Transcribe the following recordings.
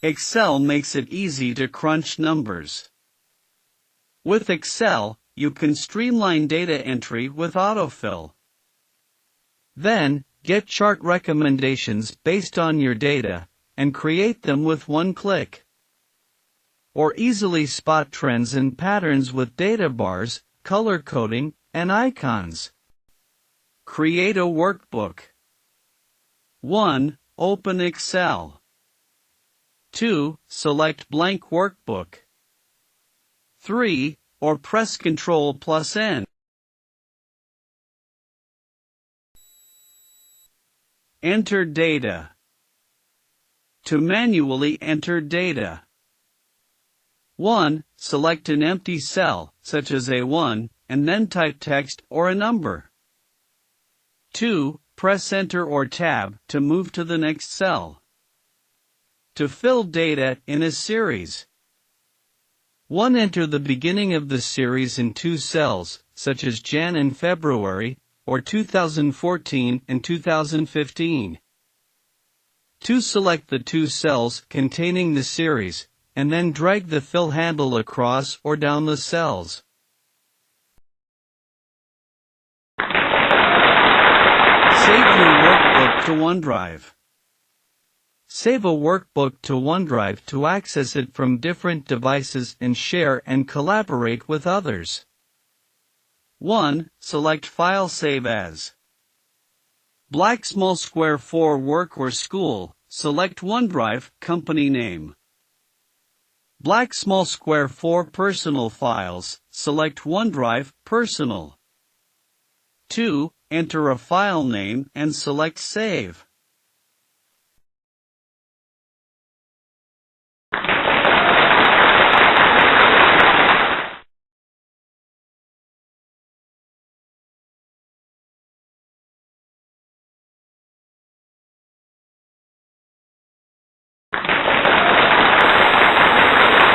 Excel makes it easy to crunch numbers. With Excel, you can streamline data entry with autofill. Then, get chart recommendations based on your data, and create them with one click. Or easily spot trends and patterns with data bars, color coding, and icons. Create a workbook. 1. Open Excel. 2. Select Blank Workbook. 3. Or press CTRL+N. Enter data. To manually enter data. 1. Select an empty cell, such as A1, and then type text or a number. 2. Press Enter or Tab to move to the next cell. To fill data in a series. 1. Enter the beginning of the series in 2 cells, such as Jan and February, or 2014 and 2015. 2. Select the 2 cells containing the series, and then drag the fill handle across or down the cells. Save your workbook to OneDrive. Save a workbook to OneDrive to access it from different devices and share and collaborate with others. 1. Select File Save As. Black small square 4 Work or School, select OneDrive, company name. Black small square 4 Personal Files, select OneDrive, Personal. 2. Enter a file name and select Save.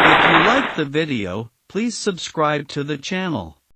If you liked the video, please subscribe to the channel.